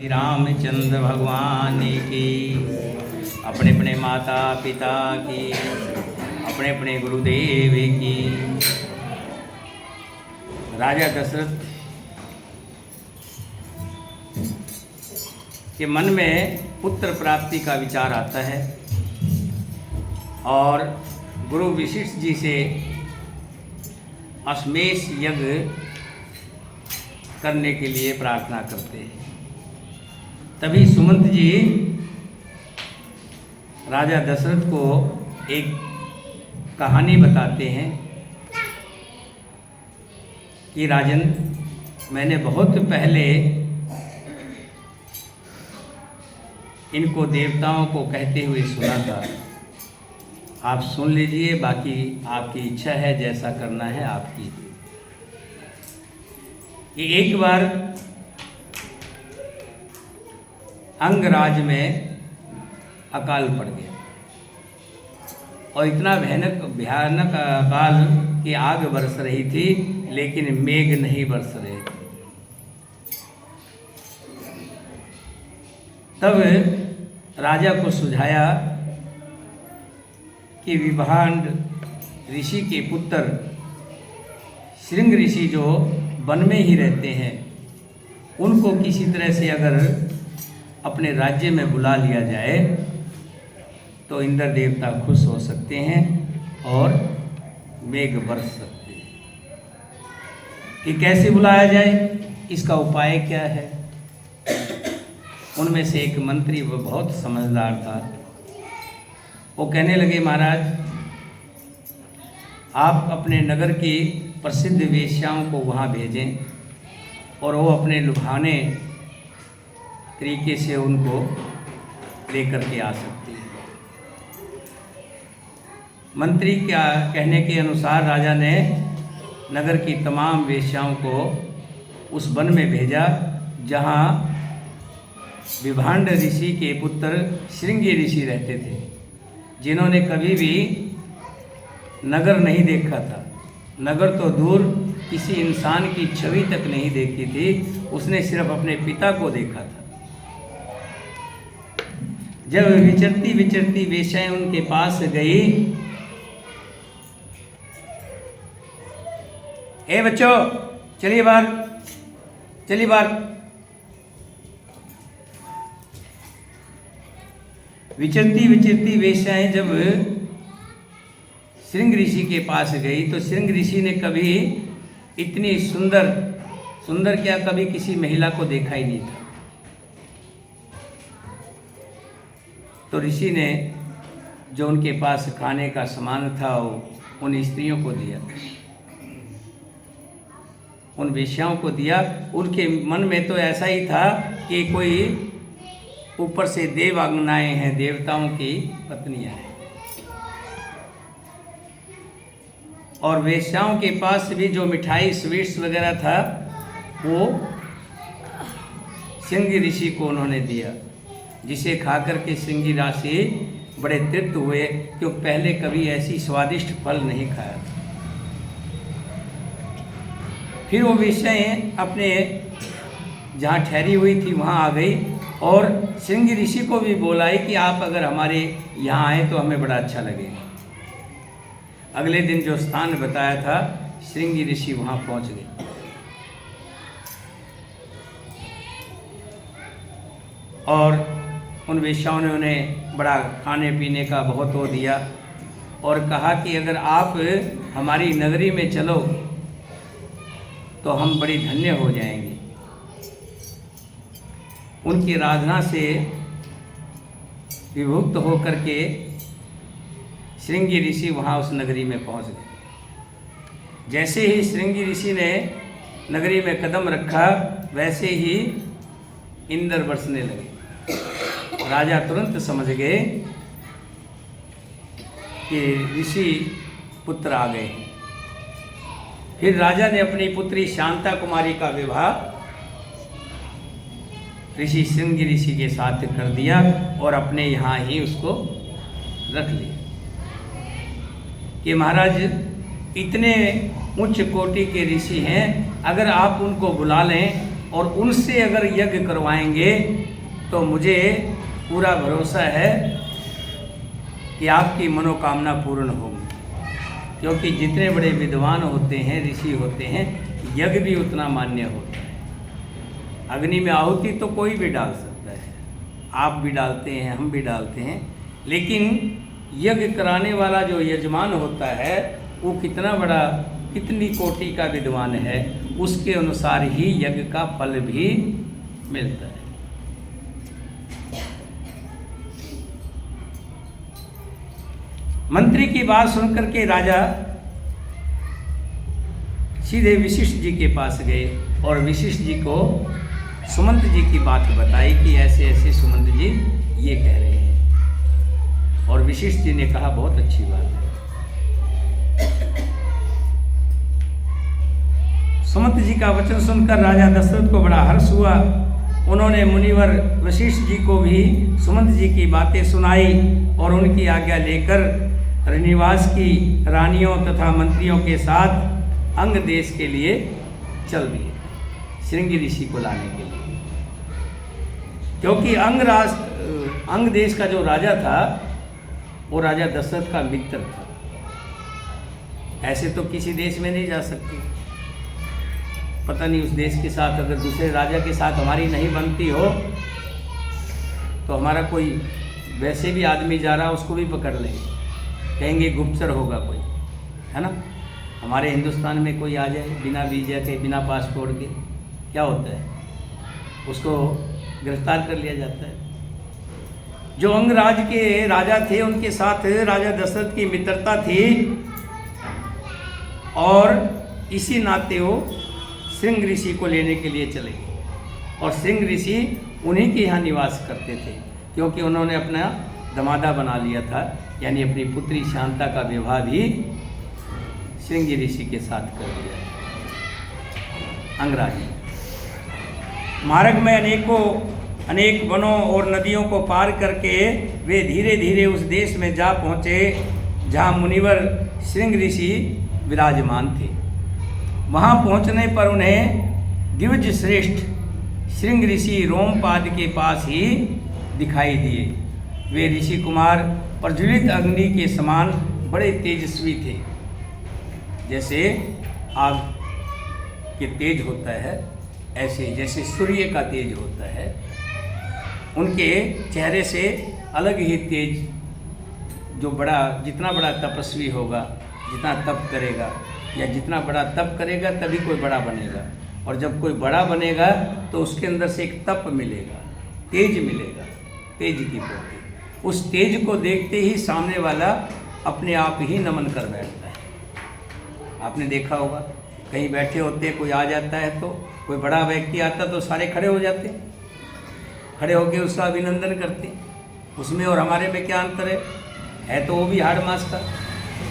श्री रामचंद्र भगवान की, अपने अपने माता पिता की, अपने अपने गुरुदेव की। राजा दशरथ के मन में पुत्र प्राप्ति का विचार आता है और गुरु वशिष्ठ जी से अश्वमेध यज्ञ करने के लिए प्रार्थना करते हैं। तभी सुमंत जी राजा दशरथ को एक कहानी बताते हैं कि राजन, मैंने बहुत पहले इनको देवताओं को कहते हुए सुना था। आप सुन लीजिए, बाकी आपकी इच्छा है, जैसा करना है आपकी। कि एक बार अंगराज में अकाल पड़ गया और इतना भयानक अकाल की आग बरस रही थी, लेकिन मेघ नहीं बरस रहे थे। तब राजा को सुझाया कि विभांड ऋषि के पुत्र श्रृंग ऋषि जो वन में ही रहते हैं, उनको किसी तरह से अगर अपने राज्य में बुला लिया जाए तो इंद्र देवता खुश हो सकते हैं और मेघ बरस सकते हैं। कि कैसे बुलाया जाए, इसका उपाय क्या है? उनमें से एक मंत्री, वो बहुत समझदार था, वो कहने लगे, महाराज आप अपने नगर की प्रसिद्ध वेश्याओं को वहाँ भेजें और वो अपने लुभाने तरीके से उनको लेकर के आ सकती है। मंत्री क्या कहने के अनुसार राजा ने नगर की तमाम वेश्याओं को उस वन में भेजा जहाँ विभांड ऋषि के पुत्र श्रृंगी ऋषि रहते थे, जिन्होंने कभी भी नगर नहीं देखा था। नगर तो दूर, किसी इंसान की छवि तक नहीं देखी थी, उसने सिर्फ अपने पिता को देखा था। जब विचरती विचरती वेश्याएं उनके पास गई, ए बच्चों चलिए बाहर, चलिए बाहर। विचरती विचरती वेश्याएं जब श्रृंग ऋषि के पास गई तो श्रृंग ऋषि ने कभी इतनी सुंदर क्या कभी किसी महिला को देखा ही नहीं था। तो ऋषि ने जो उनके पास खाने का सामान था वो उन स्त्रियों को दिया, उन वेश्याओं को दिया। उनके मन में तो ऐसा ही था कि कोई ऊपर से देवांगनाएं हैं, देवताओं की पत्नियां हैं। और वेश्याओं के पास भी जो मिठाई स्वीट्स वगैरह था वो श्रृंगी ऋषि को उन्होंने दिया, जिसे खाकर के श्रृंगी ऋषि बड़े तृप्त हुए, क्योंकि पहले कभी ऐसी स्वादिष्ट फल नहीं खाया था। फिर वो वेश्याएं अपने जहाँ ठहरी हुई थी वहाँ आ गई और श्रृंगी ऋषि को भी बोलाई कि आप अगर हमारे यहाँ आए तो हमें बड़ा अच्छा लगेगा। अगले दिन जो स्थान बताया था, श्रृंगी ऋषि वहाँ पहुँच गए और उन वेश्याओं ने उन्हें बड़ा खाने पीने का बहुत वो दिया और कहा कि अगर आप हमारी नगरी में चलो तो हम बड़ी धन्य हो जाएंगे। उनकी आराधना से विभुक्त होकर के श्रृंगी ऋषि वहाँ उस नगरी में पहुँच गए। जैसे ही श्रृंगी ऋषि ने नगरी में कदम रखा, वैसे ही इंद्र बरसने लगे। राजा तुरंत समझ गए कि ऋषि पुत्र आ गए। फिर राजा ने अपनी पुत्री शांता कुमारी का विवाह ऋषि श्रृंगी ऋषि के साथ कर दिया और अपने यहाँ ही उसको रख लिया। कि महाराज इतने उच्च कोटि के ऋषि हैं, अगर आप उनको बुला लें और उनसे अगर यज्ञ करवाएंगे तो मुझे पूरा भरोसा है कि आपकी मनोकामना पूर्ण होगी, क्योंकि जितने बड़े विद्वान होते हैं, ऋषि होते हैं, यज्ञ भी उतना मान्य होता है। अग्नि में आहुति तो कोई भी डाल सकता है, आप भी डालते हैं, हम भी डालते हैं, लेकिन यज्ञ कराने वाला जो यजमान होता है वो कितना बड़ा, कितनी कोटि का विद्वान है, उसके अनुसार ही यज्ञ का फल भी मिलता है। मंत्री की बात सुनकर के राजा सीधे वशिष्ठ जी के पास गए और वशिष्ठ जी को सुमंत जी की बात बताई कि ऐसे ऐसे सुमंत जी ये कह रहे हैं। और वशिष्ठ जी ने कहा बहुत अच्छी बात है। सुमंत जी का वचन सुनकर राजा दशरथ को बड़ा हर्ष हुआ। उन्होंने मुनिवर वशिष्ठ जी को भी सुमंत जी की बातें सुनाई और उनकी आज्ञा लेकर निवास की रानियों तथा मंत्रियों के साथ अंग देश के लिए चल दिए, श्रृंगी ऋषि को लाने के लिए। क्योंकि अंग देश का जो राजा था वो राजा दशरथ का मित्र था। ऐसे तो किसी देश में नहीं जा सकती, पता नहीं उस देश के साथ अगर दूसरे राजा के साथ हमारी नहीं बनती हो तो हमारा कोई वैसे भी आदमी जा रहा उसको भी पकड़ लेंगे, कहेंगे गुप्तचर होगा कोई, है ना। हमारे हिंदुस्तान में कोई आ जाए बिना वीजा के, बिना पासपोर्ट के, क्या होता है, उसको गिरफ्तार कर लिया जाता है। जो अंगराज के राजा थे उनके साथ राजा दशरथ की मित्रता थी और इसी नाते वो श्रृंग ऋषि को लेने के लिए चले गए। और श्रृंग ऋषि उन्हीं के यहाँ निवास करते थे, क्योंकि उन्होंने अपना दमादा बना लिया था, यानी अपनी पुत्री शांता का विवाह भी श्रृंगी ऋषि के साथ कर दिया अंगराज। मार्ग में अनेक वनों और नदियों को पार करके वे धीरे धीरे उस देश में जा पहुँचे जहाँ मुनिवर श्रृंग ऋषि विराजमान थे। वहाँ पहुँचने पर उन्हें दिव्य श्रेष्ठ श्रृंग ऋषि रोमपाद के पास ही दिखाई दिए। वे ऋषि कुमार प्रज्वलित अग्नि के समान बड़े तेजस्वी थे। जैसे आग के तेज होता है, ऐसे जैसे सूर्य का तेज होता है, उनके चेहरे से अलग ही तेज, जो जितना बड़ा तपस्वी होगा, जितना तप करेगा या जितना बड़ा तप करेगा तभी कोई बड़ा बनेगा, और जब कोई बड़ा बनेगा तो उसके अंदर से एक तप मिलेगा, तेज मिलेगा, तेज की पूर्ति। उस तेज को देखते ही सामने वाला अपने आप ही नमन कर बैठता है। आपने देखा होगा कहीं बैठे होते, कोई आ जाता है तो, कोई बड़ा व्यक्ति आता तो सारे खड़े हो जाते, खड़े होकर उसका अभिनंदन करते। उसमें और हमारे में क्या अंतर है तो वो भी हाड़ मास का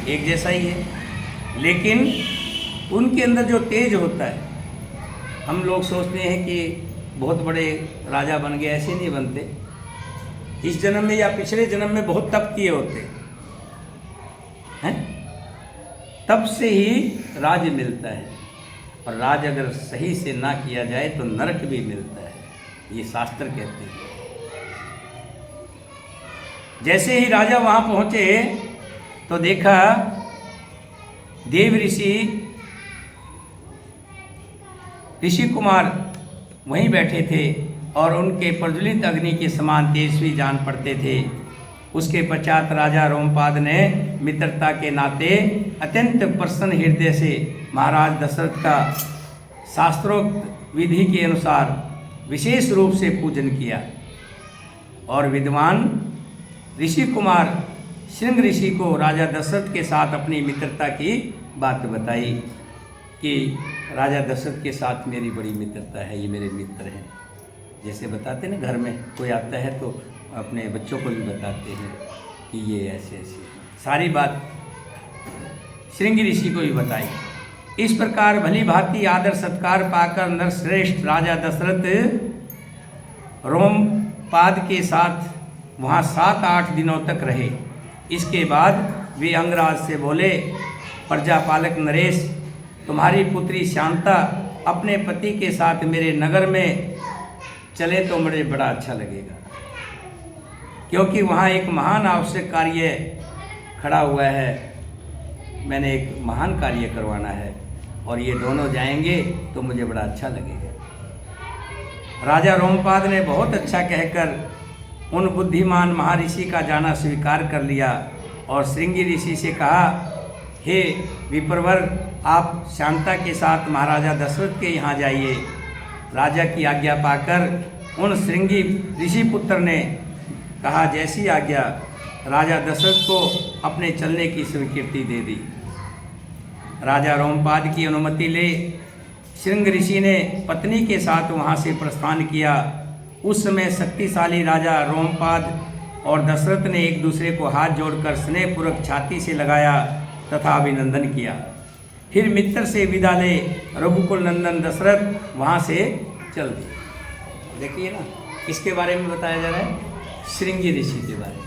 एक जैसा ही है, लेकिन उनके अंदर जो तेज होता है, हम लोग सोचते हैं कि बहुत बड़े राजा बन गए, ऐसे नहीं बनते। इस जन्म में या पिछले जन्म में बहुत तप किए होते हैं, तब से ही राज मिलता है, और राज अगर सही से ना किया जाए तो नरक भी मिलता है, ये शास्त्र कहते हैं। जैसे ही राजा वहाँ पहुँचे तो देखा देव ऋषि कुमार वहीं बैठे थे और उनके प्रज्वलित अग्नि के समान तेजस्वी जान पड़ते थे। उसके पश्चात राजा रोमपाद ने मित्रता के नाते अत्यंत प्रसन्न हृदय से महाराज दशरथ का शास्त्रोक्त विधि के अनुसार विशेष रूप से पूजन किया, और विद्वान ऋषि कुमार श्रृंग ऋषि को राजा दशरथ के साथ अपनी मित्रता की बात बताई कि राजा दशरथ के साथ मेरी बड़ी मित्रता है, ये मेरे मित्र हैं। जैसे बताते ना घर में कोई आता है तो अपने बच्चों को भी बताते हैं कि ये ऐसे ऐसे, सारी बात श्रृंगी ऋषि को भी बताई। इस प्रकार भली भांति आदर सत्कार पाकर नरश्रेष्ठ राजा दशरथ रोमपाद के साथ वहाँ 7-8 दिनों तक रहे। इसके बाद वे अंगराज से बोले, प्रजापालक नरेश, तुम्हारी पुत्री शांता अपने पति के साथ मेरे नगर में चले तो मुझे बड़ा अच्छा लगेगा, क्योंकि वहाँ एक महान आवश्यक कार्य खड़ा हुआ है। मैंने एक महान कार्य करवाना है और ये दोनों जाएंगे तो मुझे बड़ा अच्छा लगेगा। राजा रोमपाद ने बहुत अच्छा कहकर उन बुद्धिमान महर्षि का जाना स्वीकार कर लिया और श्रृंगी ऋषि से कहा, हे विप्रवर, आप शांता के साथ महाराजा दशरथ के यहाँ जाइए। राजा की आज्ञा पाकर उन श्रृंगी ऋषि पुत्र ने कहा, जैसी आज्ञा। राजा दशरथ को अपने चलने की स्वीकृति दे दी। राजा रोमपाद की अनुमति ले श्रृंग ऋषि ने पत्नी के साथ वहाँ से प्रस्थान किया। उस समय शक्तिशाली राजा रोमपाद और दशरथ ने एक दूसरे को हाथ जोड़कर स्नेहपूर्वक छाती से लगाया तथा अभिनंदन किया। फिर मित्र से विदा ले रघुकुल नंदन दशरथ वहाँ से चल दिए। देखिए ना, किसके बारे में बताया जा रहा है? श्रृंगी ऋषि के बारे में,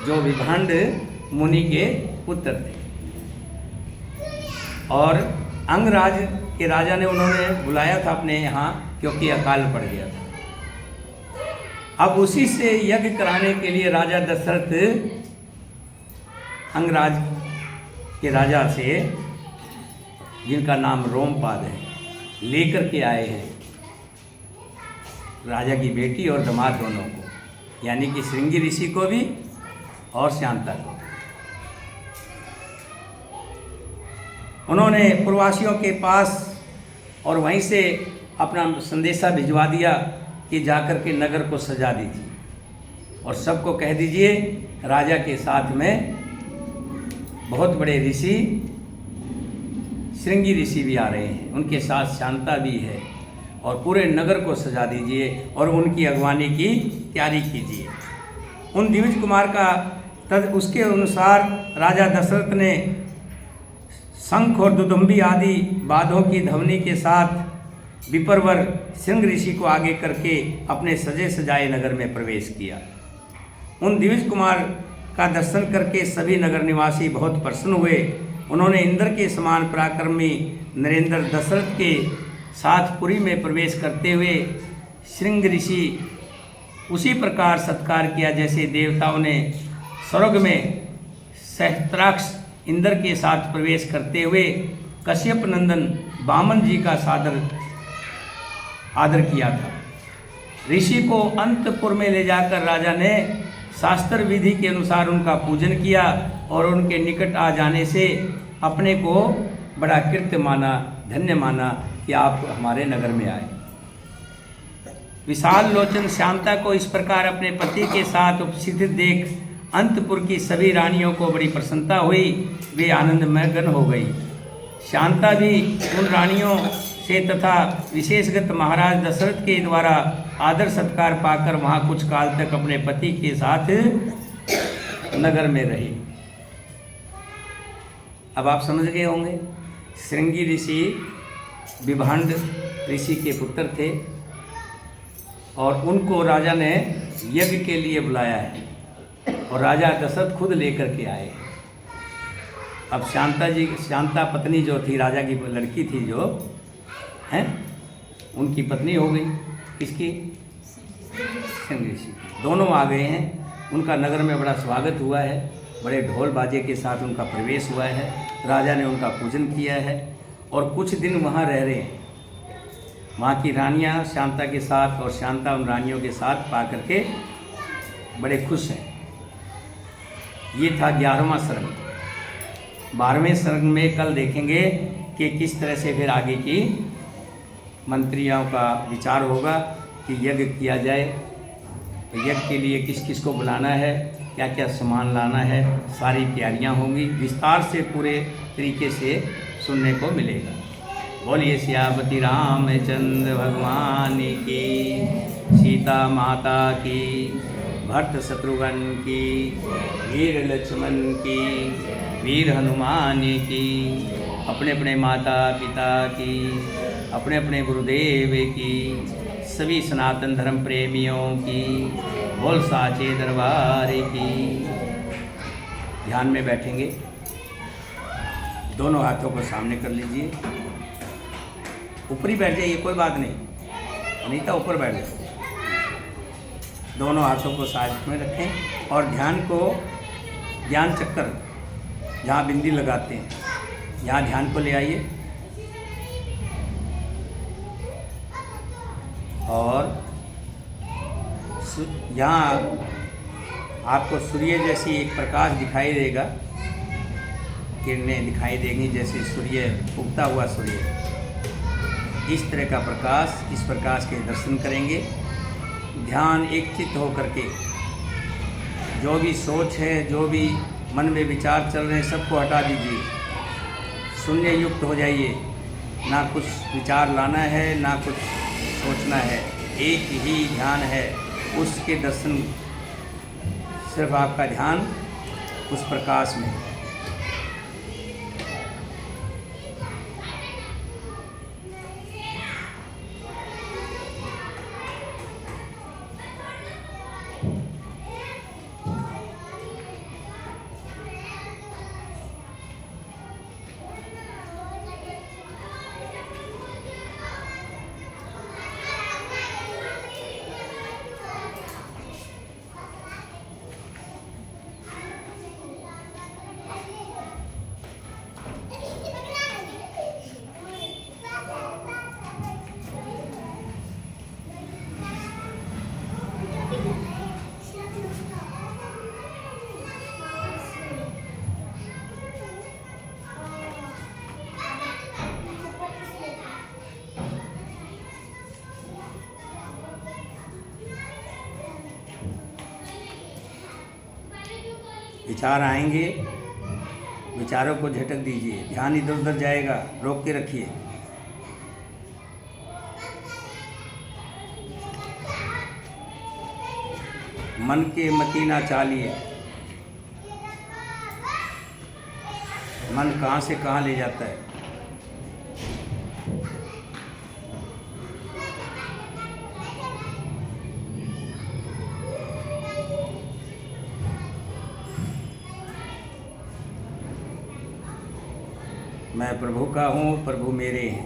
जो विभांड मुनि के पुत्र थे। और अंगराज के राजा ने उन्होंने बुलाया था अपने यहाँ, क्योंकि अकाल पड़ गया था। अब उसी से यज्ञ कराने के लिए राजा दशरथ अंगराज के राजा से, जिनका नाम रोमपाद है, लेकर के आए हैं राजा की बेटी और दामाद दोनों को, यानी कि श्रृंगी ऋषि को भी और शांता को। उन्होंने पूर्ववासियों के पास और वहीं से अपना संदेशा भिजवा दिया कि जाकर के नगर को सजा दीजिए और सबको कह दीजिए राजा के साथ में बहुत बड़े ऋषि श्रृंगी ऋषि भी आ रहे हैं, उनके साथ शांता भी है, और पूरे नगर को सजा दीजिए और उनकी अगवानी की तैयारी कीजिए। उन द्विज कुमार का उसके अनुसार राजा दशरथ ने शंख और दुदुम्बी आदि बाधों की ध्वनि के साथ विप्रवर श्रृंग ऋषि को आगे करके अपने सजे सजाए नगर में प्रवेश किया। उन द्विज कुमार का दर्शन करके सभी नगर निवासी बहुत प्रसन्न हुए। उन्होंने इंद्र के समान पराक्रमी नरेंद्र दशरथ के साथ पुरी में प्रवेश करते हुए श्रृंग ऋषि उसी प्रकार सत्कार किया जैसे देवताओं ने स्वर्ग में सहस्त्राक्ष इंद्र के साथ प्रवेश करते हुए कश्यप नंदन वामन जी का आदर किया था। ऋषि को अंतपुर में ले जाकर राजा ने शास्त्र विधि के अनुसार उनका पूजन किया और उनके निकट आ जाने से अपने को बड़ा कृत्य माना, धन्य माना कि आप हमारे नगर में आए। विशाल लोचन शांता को इस प्रकार अपने पति के साथ उपस्थित देख अंतपुर की सभी रानियों को बड़ी प्रसन्नता हुई। वे आनंद में मग्न हो गई। शांता भी उन रानियों से तथा विशेषगत महाराज दशरथ के द्वारा आदर सत्कार पाकर वहाँ कुछ काल तक अपने पति के साथ नगर में रही। अब आप समझ गए होंगे, श्रृंगी ऋषि विभांड ऋषि के पुत्र थे और उनको राजा ने यज्ञ के लिए बुलाया है और राजा दशरथ खुद लेकर के आए। अब शांता पत्नी जो थी, राजा की लड़की थी जो हैं, उनकी पत्नी हो गई। किसकी? श्रृंगी ऋषि की। दोनों आ गए हैं। उनका नगर में बड़ा स्वागत हुआ है, बड़े ढोल बाजे के साथ उनका प्रवेश हुआ है। राजा ने उनका पूजन किया है और कुछ दिन वहाँ रह रहे हैं। वहाँ की रानियाँ शांता के साथ और शांता उन रानियों के साथ पा करके बड़े खुश हैं। ये था 11वां सर्ग। 12वें सर्ग में कल देखेंगे कि किस तरह से फिर आगे की मंत्रियों का विचार होगा कि यज्ञ किया जाए, यज्ञ के लिए किस किस को बुलाना है, क्या क्या सामान लाना है, सारी तैयारियां होंगी। विस्तार से पूरे तरीके से सुनने को मिलेगा। बोलिए सियापति रामचंद्र भगवान की, सीता माता की, भरत शत्रुघ्न की, वीर लक्ष्मण की, वीर हनुमान की, अपने अपने माता पिता की, अपने अपने गुरुदेव की, सभी सनातन धर्म प्रेमियों की, बोल साचे दरबार की। ध्यान में बैठेंगे, दोनों हाथों को सामने कर लीजिए। ऊपर ही बैठ जाइए, कोई बात नहीं, अनीता ऊपर बैठ जाओ। दोनों हाथों को साथ में रखें और ध्यान को, ज्ञान चक्कर जहाँ बिंदी लगाते हैं, यहाँ ध्यान को ले आइए और यहाँ आपको सूर्य जैसी एक प्रकाश दिखाई देगा, किरणें दिखाई देंगी जैसे सूर्य, उगता हुआ सूर्य। इस तरह का प्रकाश, इस प्रकाश के दर्शन करेंगे। ध्यान एक चित्त हो करके जो भी सोच है, जो भी मन में विचार चल रहे हैं, सबको हटा दीजिए, शून्य युक्त हो जाइए। ना कुछ विचार लाना है, ना कुछ सोचना है, एक ही ध्यान है, उसके दर्शन, सिर्फ आपका ध्यान उस प्रकाश में। विचार आएंगे, विचारों को झटक दीजिए, ध्यान इधर उधर जाएगा, रोक के रखिए। मन के मति ना चालिए, मन कहाँ से कहाँ ले जाता है। मैं प्रभु का हूँ, प्रभु मेरे हैं।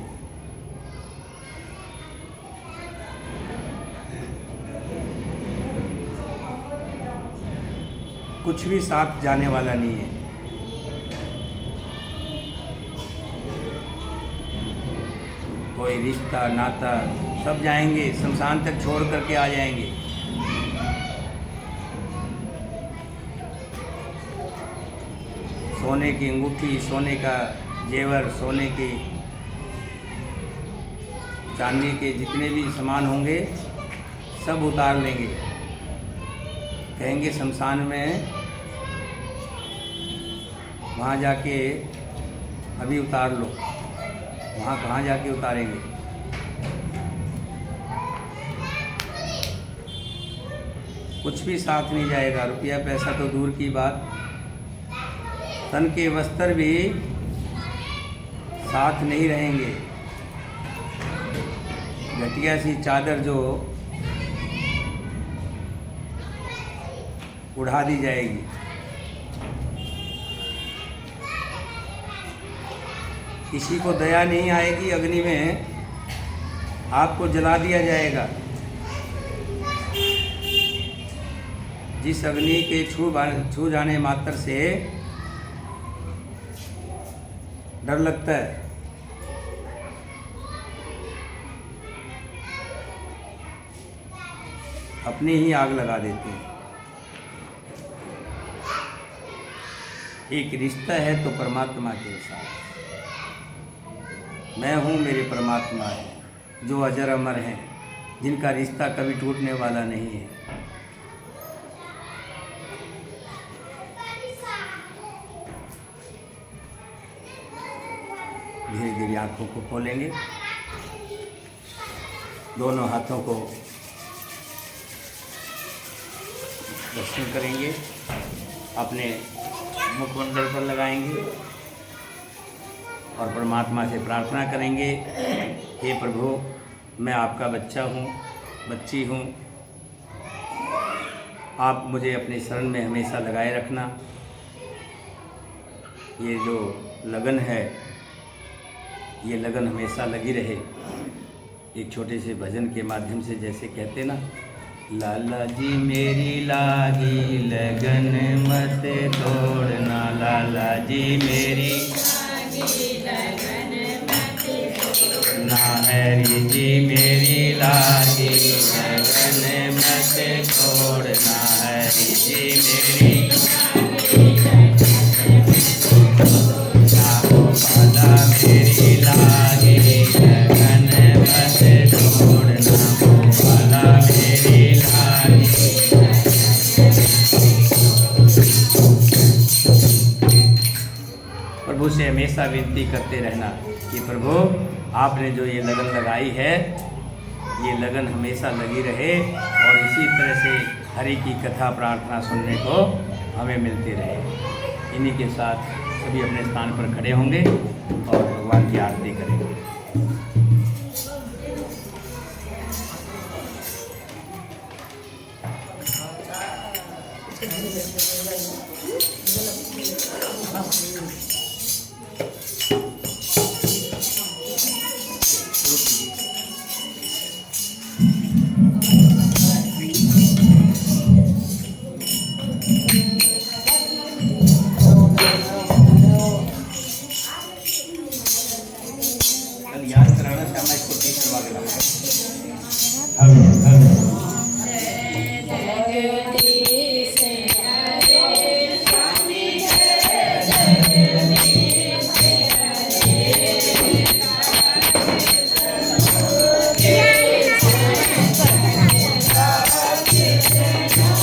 कुछ भी साथ जाने वाला नहीं है। कोई रिश्ता नाता सब जाएंगे, शमशान तक छोड़ करके आ जाएंगे। सोने की अंगूठी, सोने का जेवर, सोने की, चांदी के जितने भी सामान होंगे सब उतार लेंगे। कहेंगे शमशान में वहाँ जाके अभी उतार लो। वहाँ कहाँ जाके उतारेंगे? कुछ भी साथ नहीं जाएगा, रुपया पैसा तो दूर की बात, तन के वस्त्र भी साथ नहीं रहेंगे। घटिया सी चादर जो उड़ा दी जाएगी। किसी को दया नहीं आएगी, अग्नि में आपको जला दिया जाएगा। जिस अग्नि के छू जाने मात्र से डर लगता है, अपनी ही आग लगा देते हैं। एक रिश्ता है तो परमात्मा के साथ। मैं हूँ, मेरे परमात्मा है, जो अजर अमर हैं, जिनका रिश्ता कभी टूटने वाला नहीं है। धीरे धीरे आँखों को खोलेंगे, दोनों हाथों को दर्शन करेंगे, अपने मुखमंडल पर लगाएंगे और परमात्मा से प्रार्थना करेंगे, हे प्रभु, मैं आपका बच्चा हूँ, बच्ची हूँ, आप मुझे अपने शरण में हमेशा लगाए रखना। ये जो लगन है, ये लगन हमेशा लगी रहे। एक छोटे से भजन के माध्यम से जैसे कहते ना, लाला जी मेरी लागी लगन मत तोड़ना, लाला जी मेरी ना, हरी जी मेरी लागी लगन मत तोड़ना, हरी जी मेरी गोपाला मेरी लागी लगन मत तोड़ना, गोपाला मेरी लागी। प्रभु से हमेशा विनती करते रहना कि प्रभु आपने जो ये लगन लगाई है, ये लगन हमेशा लगी रहे और इसी तरह से हरि की कथा प्रार्थना सुनने को हमें मिलती रहे। इन्हीं के साथ सभी अपने स्थान पर खड़े होंगे और भगवान की आरती करेंगे। याद कराना, श्यामा इसको ठीक करवा के लाऊंगा।